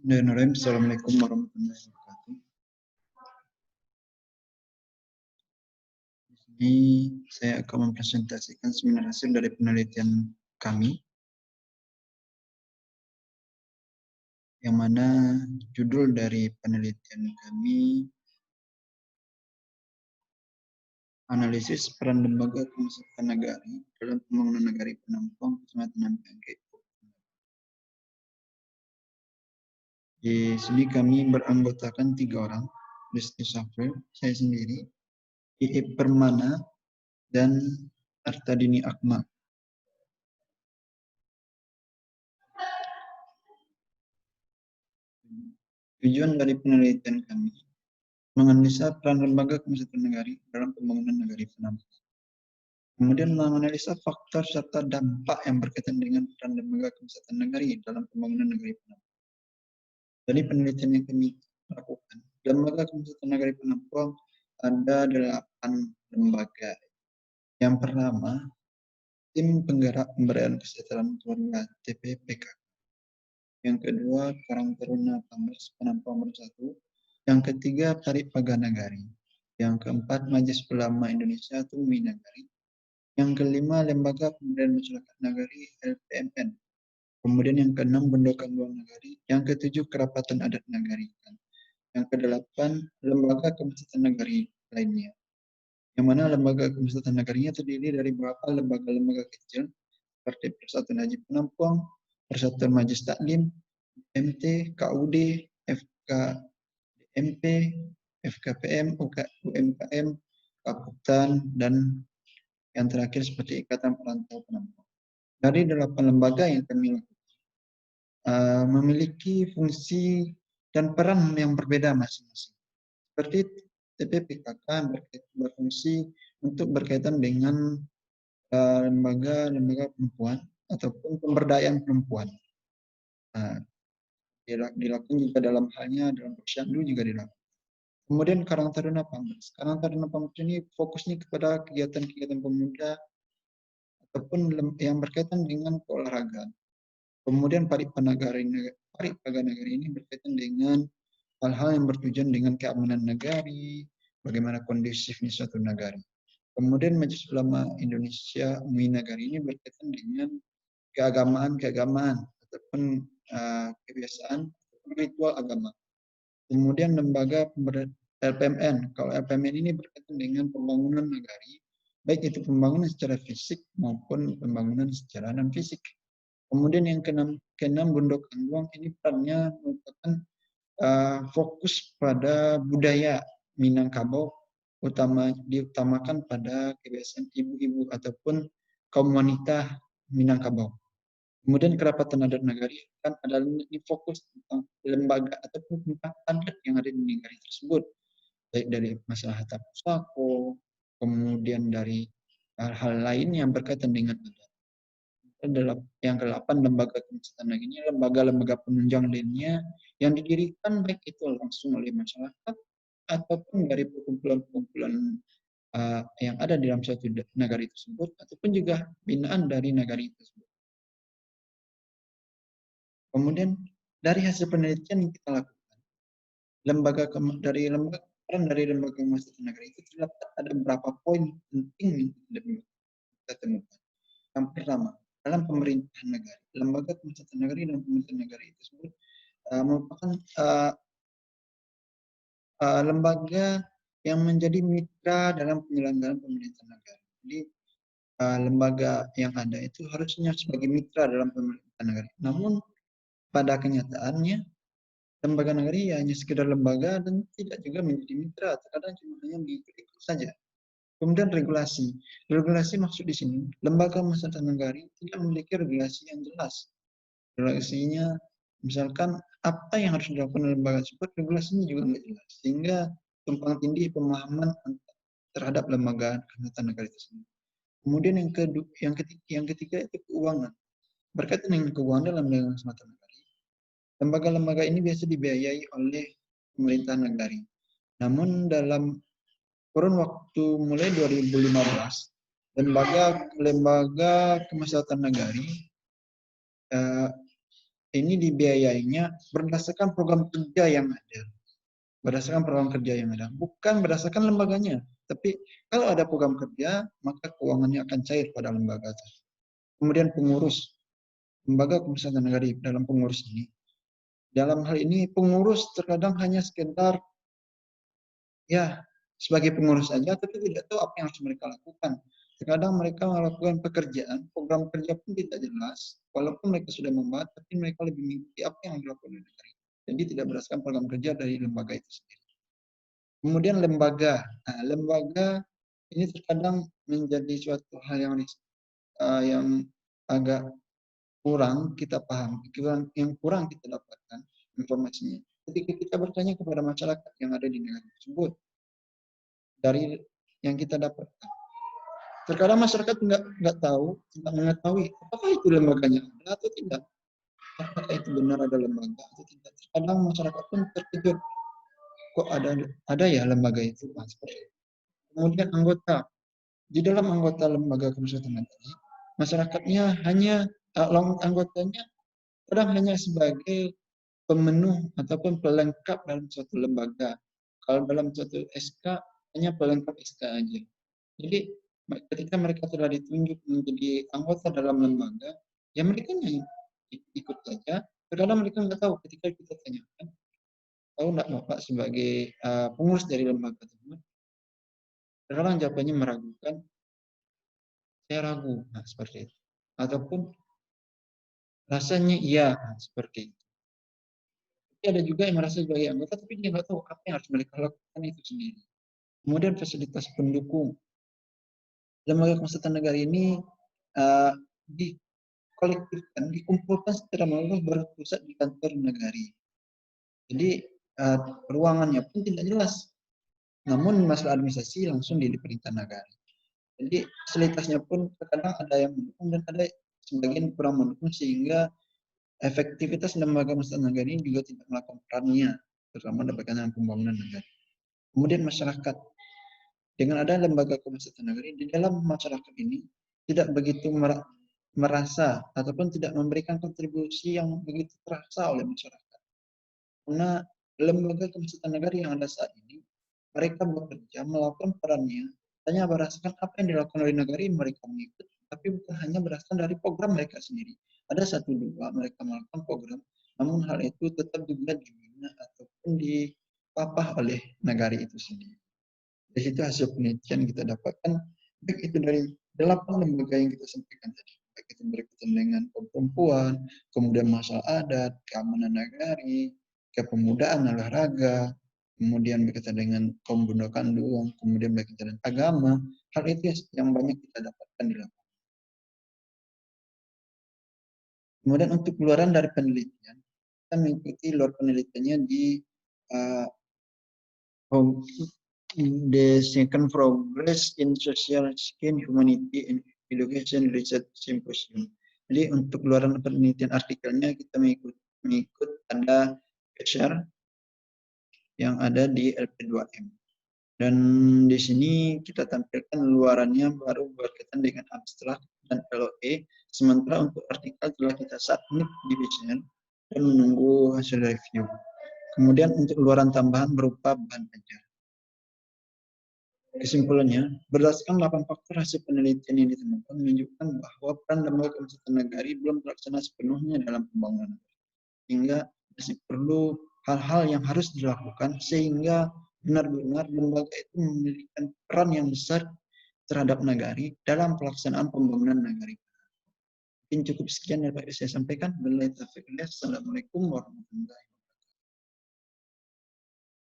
Bismillahirrahmanirrahim. Assalamualaikum warahmatullahi wabarakatuh. Di sini saya akan mempresentasikan seminar hasil dari penelitian kami, yang mana judul dari penelitian kami analisis peran lembaga pemasyarakatan nagari dalam pembangunan nagari penampung Kecamatan Angke. Di sini kami beranggotakan 3 orang, Desti Safril, saya sendiri, Iip Permana, dan Artadini Akmal. Tujuan dari penelitian kami menganalisa peran lembaga pemasyarakatan nagari dalam pembangunan nagari penampung. Kemudian menganalisa faktor serta dampak yang berkaitan dengan peran lembaga pemasyarakatan nagari dalam pembangunan nagari penampung. Dari penelitian yang kami lakukan, lembaga pemasyarakatan nagari penampung ada 8 lembaga. Yang pertama, tim penggerak pemberdayaan kesejahteraan keluarga TPPK. Yang kedua, Karang Taruna Pamres Penampung Bersatu. Yang ketiga, Parit Paga Nagari. Yang keempat, Majelis Ulama Indonesia atau MUI Nagari. Yang kelima, Lembaga Pemberdayaan Masyarakat Nagari LPMN. Kemudian yang keenam, Bendokan Luang Nagari. Yang ketujuh, Kerapatan Adat Nagari. Yang kedelapan, Lembaga Kemasyarakatan Nagari lainnya. Yang mana lembaga kemasyarakatan nagarinya terdiri dari beberapa lembaga-lembaga kecil seperti Persatuan Haji Penampung, Persatuan Majelis Taklim, MT, KUD, FKDMP, FKPM, UMKM, Kaputan, dan yang terakhir seperti Ikatan Perantau Penampung. Dari 8 lembaga yang kami memiliki fungsi dan peran yang berbeda masing-masing. Seperti TPPKK berfungsi untuk berkaitan dengan lembaga-lembaga perempuan ataupun pemberdayaan perempuan. Dilakukan juga dalam halnya dalam posyandu juga dilakukan. Kemudian Karang Taruna Pamres. Karang Taruna Pamres ini fokusnya kepada kegiatan-kegiatan pemuda ataupun yang berkaitan dengan keolahragaan. Kemudian Parit Paga Nagari ini berkaitan dengan hal-hal yang bertujuan dengan keamanan negari, bagaimana kondusifnya suatu negara. Kemudian Majelis Ulama Indonesia MUI Nagari ini berkaitan dengan keagamaan ataupun kebiasaan ritual agama. Kemudian lembaga LPMN. Kalau LPMN ini berkaitan dengan pembangunan nagari, baik itu pembangunan secara fisik maupun pembangunan secara non fisik. Kemudian yang keenam Bendokan Luang ini perannya merupakan fokus pada budaya Minangkabau, diutamakan pada kebiasaan ibu-ibu ataupun kaum wanita Minangkabau. Kemudian Kerapatan Adat Nagari kan adalah ini fokus tentang lembaga ataupun tentang adat yang ada di negari tersebut, baik dari masalah Hatta Pusako, kemudian dari hal-hal lain yang berkaitan dengan adat. Yang ke-8 lembaga kemasyarakatan nagari ini lembaga-lembaga penunjang lainnya yang didirikan baik itu langsung oleh masyarakat ataupun dari perkumpulan-perkumpulan yang ada di dalam suatu nagari tersebut ataupun juga binaan dari nagari tersebut. Kemudian dari hasil penelitian yang kita lakukan, peran dari lembaga kemasyarakatan nagari itu terdapat ada beberapa poin penting yang kita temukan. Yang pertama, dalam pemerintahan negara, lembaga kemasyarakatan nagari dan pemerintahan negara tersebut merupakan lembaga yang menjadi mitra dalam penyelenggaraan pemerintahan negara. Jadi lembaga yang ada itu harusnya sebagai mitra dalam pemerintahan negara. Namun pada kenyataannya lembaga negari hanya sekedar lembaga dan tidak juga menjadi mitra. Terkadang cuma hanya diikut saja. Kemudian regulasi. Regulasi maksud di sini, lembaga pemasyarakatan nagari tidak memiliki regulasi yang jelas. Regulasinya, misalkan apa yang harus dilakukan oleh lembaga tersebut, regulasinya juga tidak jelas. Sehingga tumpang tindih pemahaman terhadap lembaga pemasyarakatan nagari tersebut. Kemudian yang ketiga itu keuangan. Berkaitan dengan keuangan dalam lembaga pemasyarakatan nagari, lembaga-lembaga ini biasa dibiayai oleh pemerintah nagari. Namun dalam kurun waktu mulai 2015, lembaga kemasyarakatan nagari ini dibiayainya berdasarkan program kerja yang ada. Berdasarkan program kerja yang ada, bukan berdasarkan lembaganya. Tapi kalau ada program kerja, maka keuangannya akan cair pada lembaga tersebut. Kemudian pengurus, lembaga pemusatan negari dalam pengurus ini. Dalam hal ini pengurus terkadang hanya sekedar ya sebagai pengurus saja, tapi tidak tahu apa yang harus mereka lakukan. Terkadang mereka melakukan pekerjaan, program kerja pun tidak jelas, walaupun mereka sudah membuat, tapi mereka lebih mengikuti apa yang dilakukan oleh negara. Jadi tidak berdasarkan program kerja dari lembaga itu sendiri. Kemudian lembaga. Nah, lembaga ini terkadang menjadi suatu hal yang agak kurang kita paham, yang kurang kita dapatkan informasinya. Ketika kita bertanya kepada masyarakat yang ada di negara tersebut, dari yang kita dapatkan, terkadang masyarakat nggak tahu, tidak mengetahui apakah itu lembaganya ada atau tidak, apakah itu benar ada lembaga atau tidak. Terkadang masyarakat pun terkejut, kok ada ya lembaga itu. Nah, seperti itu. Kemudian anggota. Di dalam anggota lembaga pemusatan negara, masyarakatnya hanya anggotanya kadang hanya sebagai pemenuh ataupun pelengkap dalam suatu lembaga. Kalau dalam suatu SK hanya pelengkap SK aja. Jadi ketika mereka telah ditunjuk menjadi anggota dalam lembaga, ya mereka hanya ikut saja. Kadang mereka nggak tahu ketika kita tanyakan, tahu nggak Bapak sebagai pengurus dari lembaga tersebut? Kadang jawabannya meragukan, saya ragu, nah seperti itu. Ataupun rasanya iya, nah, seperti itu. Tapi ada juga yang merasa sebagai anggota, tapi dia nggak tahu apa yang harus mereka lakukan itu sendiri. Kemudian fasilitas pendukung. Lembaga Pemusatan Negara ini dikolektifkan, dikumpulkan secara meluas berpusat di kantor negari. Jadi ruangannya pun tidak jelas. Namun masalah administrasi langsung di perintah negara. Jadi fasilitasnya pun terkadang ada yang mendukung dan ada sebagian kurang mendukung sehingga efektivitas lembaga pemusatan negara ini juga tidak melakukan perannya, terutama dalam berkaitan dengan pembangunan negara. Kemudian masyarakat. Dengan ada lembaga pemusatan negara di dalam masyarakat ini tidak begitu merasa ataupun tidak memberikan kontribusi yang begitu terasa oleh masyarakat. Karena lembaga pemusatan negara yang ada saat ini, mereka bekerja melakukan perannya hanya berdasarkan apa yang dilakukan oleh negara ini mereka mengikuti, tapi bukan hanya berdasarkan dari program mereka sendiri. Ada satu dua mereka melakukan program, namun hal itu tetap juga dibina ataupun dipapah oleh negara itu sendiri. Dari situ hasil penelitian kita dapatkan, baik itu dari 8 lembaga yang kita sampaikan tadi, baik itu berkaitan dengan perempuan, kemudian masalah adat, keamanan nagari, kepemudaan olahraga, kemudian berkaitan dengan kaum bunda kandung, kemudian berkaitan dengan agama, hal itu yang banyak kita dapatkan di lapangan. Kemudian untuk keluaran dari penelitian, kita mengikuti luar penelitiannya di the second progress in social skin humanity and education research symposium. Jadi untuk keluaran penelitian artikelnya kita mengikut ada share yang ada di LP2M. Dan di sini kita tampilkan luarannya baru berkaitan dengan abstrak dan LOE. Sementara untuk artikel telah kita submit di BCN dan menunggu hasil review. Kemudian untuk luaran tambahan berupa bahan ajar. Kesimpulannya, berdasarkan 8 faktor hasil penelitian yang ditemukan menunjukkan bahwa peran lembaga pemusatan negara belum terlaksana sepenuhnya dalam pembangunan, sehingga masih perlu hal-hal yang harus dilakukan sehingga benar-benar lembaga itu memiliki peran yang besar terhadap negara dalam pelaksanaan pembangunan negara. Mungkin cukup sekian yang dapat saya sampaikan. Assalamualaikum warahmatullahi wabarakatuh.